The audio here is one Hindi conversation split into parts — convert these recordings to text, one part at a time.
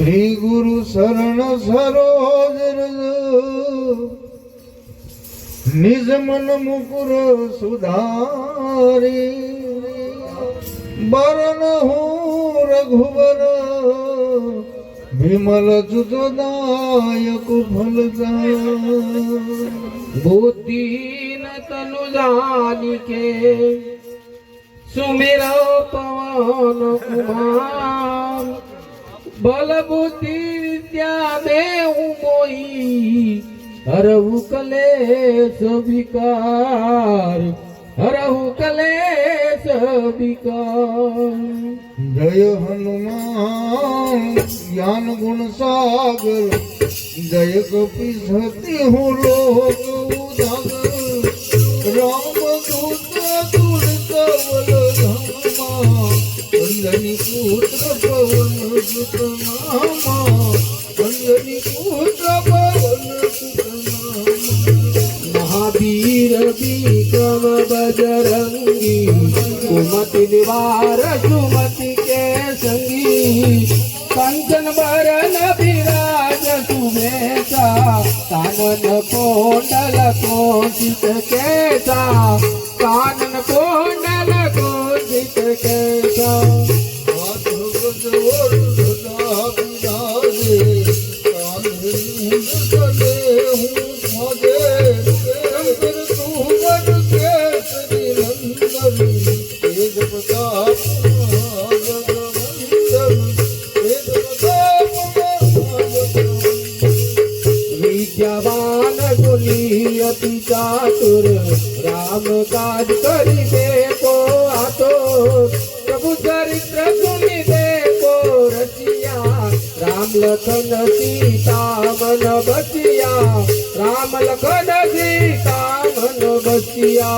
श्री गुरु शरण सरोज रज निज मन मुकुर सुधारी बरन हूँ रघुबर विमल जुदायक फलदाय बुद्धि न तनु जानिके सुमिरो पवन कुमार बल बुद्धि विद्या देहु मोही हरहु कलेश विकार हरहु कलेश विकार। जय हनुमान ज्ञान गुण सागर जय कपि हूँ लोक उजागर राम दूत तुलत बल धामा अंजनी पुत्र पवन सुत नामा अंजनी पुत्र पवन सुत नामा। महावीर विक्रम बजरंगी कुमति निवार सुमति के संगी कंचन बरन विराज सुबेसा कानन कोंडल कोशित केसा कानन कोंडल कोशित केसा। विद्यावान गुणी अति चातुर राम काज करिबे को आतुर प्रभु चरित्र सुनि देखो रसिया राम लखन सीता मन बसिया राम लखन सीता मन बसिया।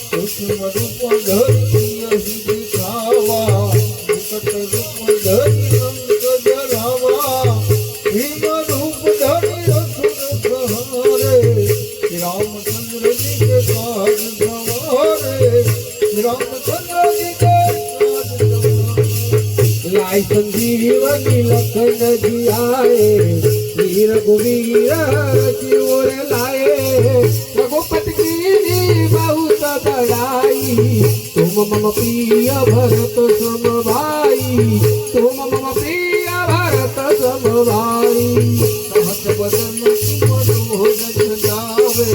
सूक्ष्म रूप धरि दिखावा विकट रूप धरि रंग जरावा भीम रूप धरि असुर सहारे रामचंद्र जी के काज सवारे रामचंद्र जी के काज सवारे। लाई संजीवनी लखन जी आए वीर गुवीर जीवर लाए रघुपति की बहुत बड़ाई तुम मम प्रिय भरत सम भाई तुम मम प्रिय भरत सम भाई। सहस बदन तुम जग जावे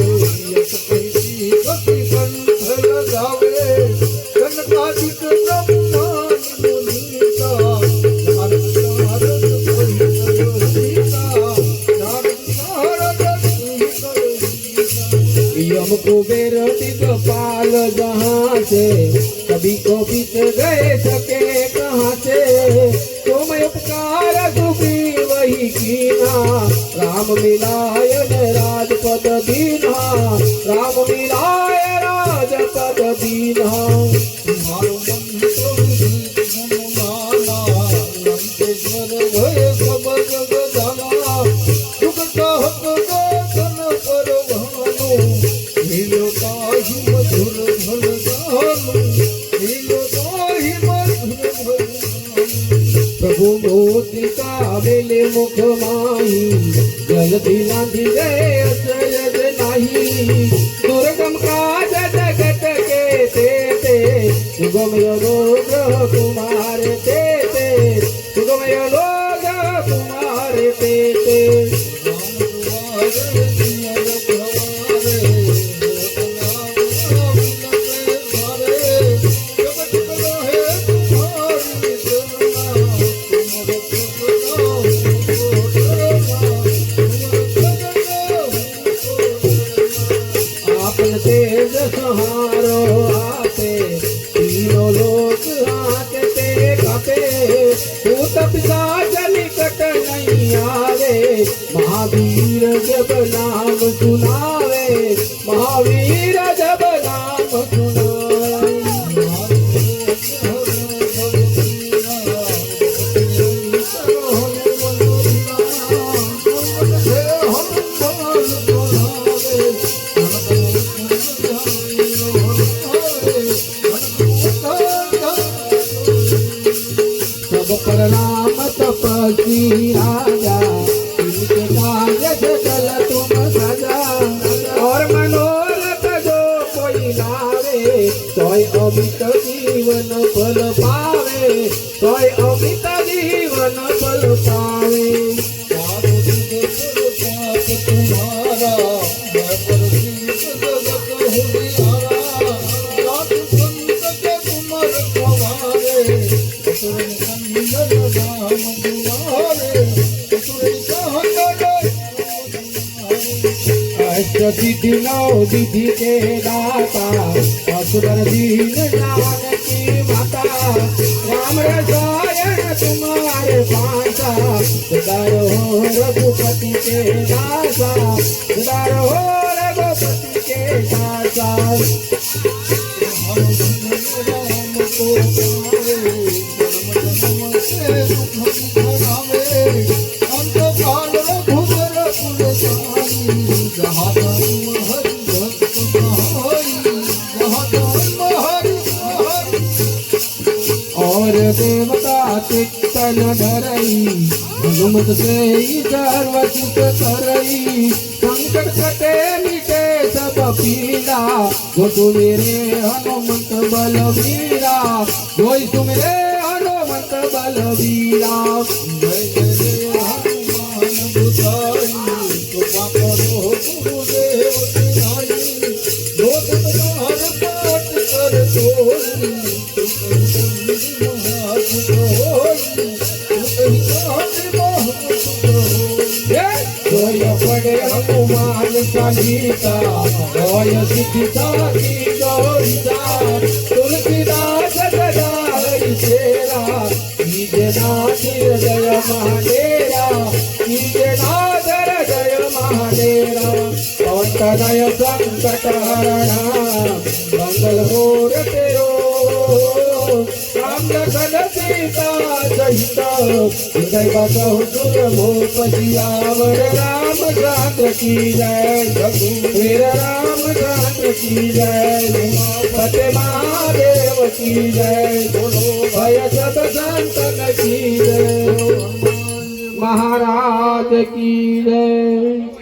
यश कैसी कपि कंठ लगावे कनकादिक ब्रह्मांड मुनीसा नारद नारद कोई करो सीता नारद नारद कोई करो सीता। यम कुबेर दिगपाल जहाँ से कभी को बीत गए सके कहाँ से तुम उपकार सुखी वही कीना राम मिलाय राजपद दीना राम मिलाय राजपद दीना। तुम्हारो मंत्र विदित गुणगाना लंकेश्वर भय सब जग जाना दुख कहत दासन पर भानु लीलो ताहि मधुर धन जानु लीलो ताहि मधुर धन जानु। प्रभु मोतिका मेले मुख माही जल्दी लांधी गए असरज नाही दुर्गम काज जगत के तेते सुगम लोग कुमार तेते सुगम लोग कुमार तेते। आपन तेज सहारो आपे तीनों लोग आते कापे भूत पिशाच निकट नहीं आवे महावीर जब नाम सुनावे महावीर जब नाम सुनावे। सब पर नाम तप काशी राजा इनके काज सकल तुम सजा और मनोरथ जो कोई लावे सोय अमित जीवन फल पावे सोय अमित जीवन फल पावे मारो दुख पाप तुम्हारा मैं पर जगत हुरियारा साधु संत के तुम रखवारे असुर कंदन राम दुआरे असुर कहकर अष्ट सिद्धि नौ विधि के दाता असुर दीन जानकी माता राम रसायन तुम्हारे पासा सुधारो रघुपति के दासा सुधारो रघुपति के दासा राम को पावे जन्म से दुख भरावे अंत काल रघुवर पुरसाई जहाँ धर्म हरि भक्त कहाई जहाँ धर्म हरि और देवता चित्तन धरई हनुमत से ही सर्व सुख करई संकट कटे मिटे सब पीड़ा जो सुमिरे हनुमंत बलवीरा जो सुमिरे हनुमंत बलवीरा जय जय हनुमान बुधाई कृपा करो गुरुदेव तिहाई लोक तुम्हार पाठ कर तोई कोई पड़े हनुमान चालीसा रोय सिद्धि साखी गौरीसा तुलसीदास सदा हरि तेरा कीजे नाथ हृदय महाडेरा कीजे नाथ हृदय महाडेरा और तनय संकट हरणा मंगल मोर तेरो राम लखन सीता सहित हृदय बसहु सुर भूप सियावर रामचंद्र की जय रघुवीर रामचंद्र की जय सत्य महादेव की जय भय सब संतन की जय महाराज की जय।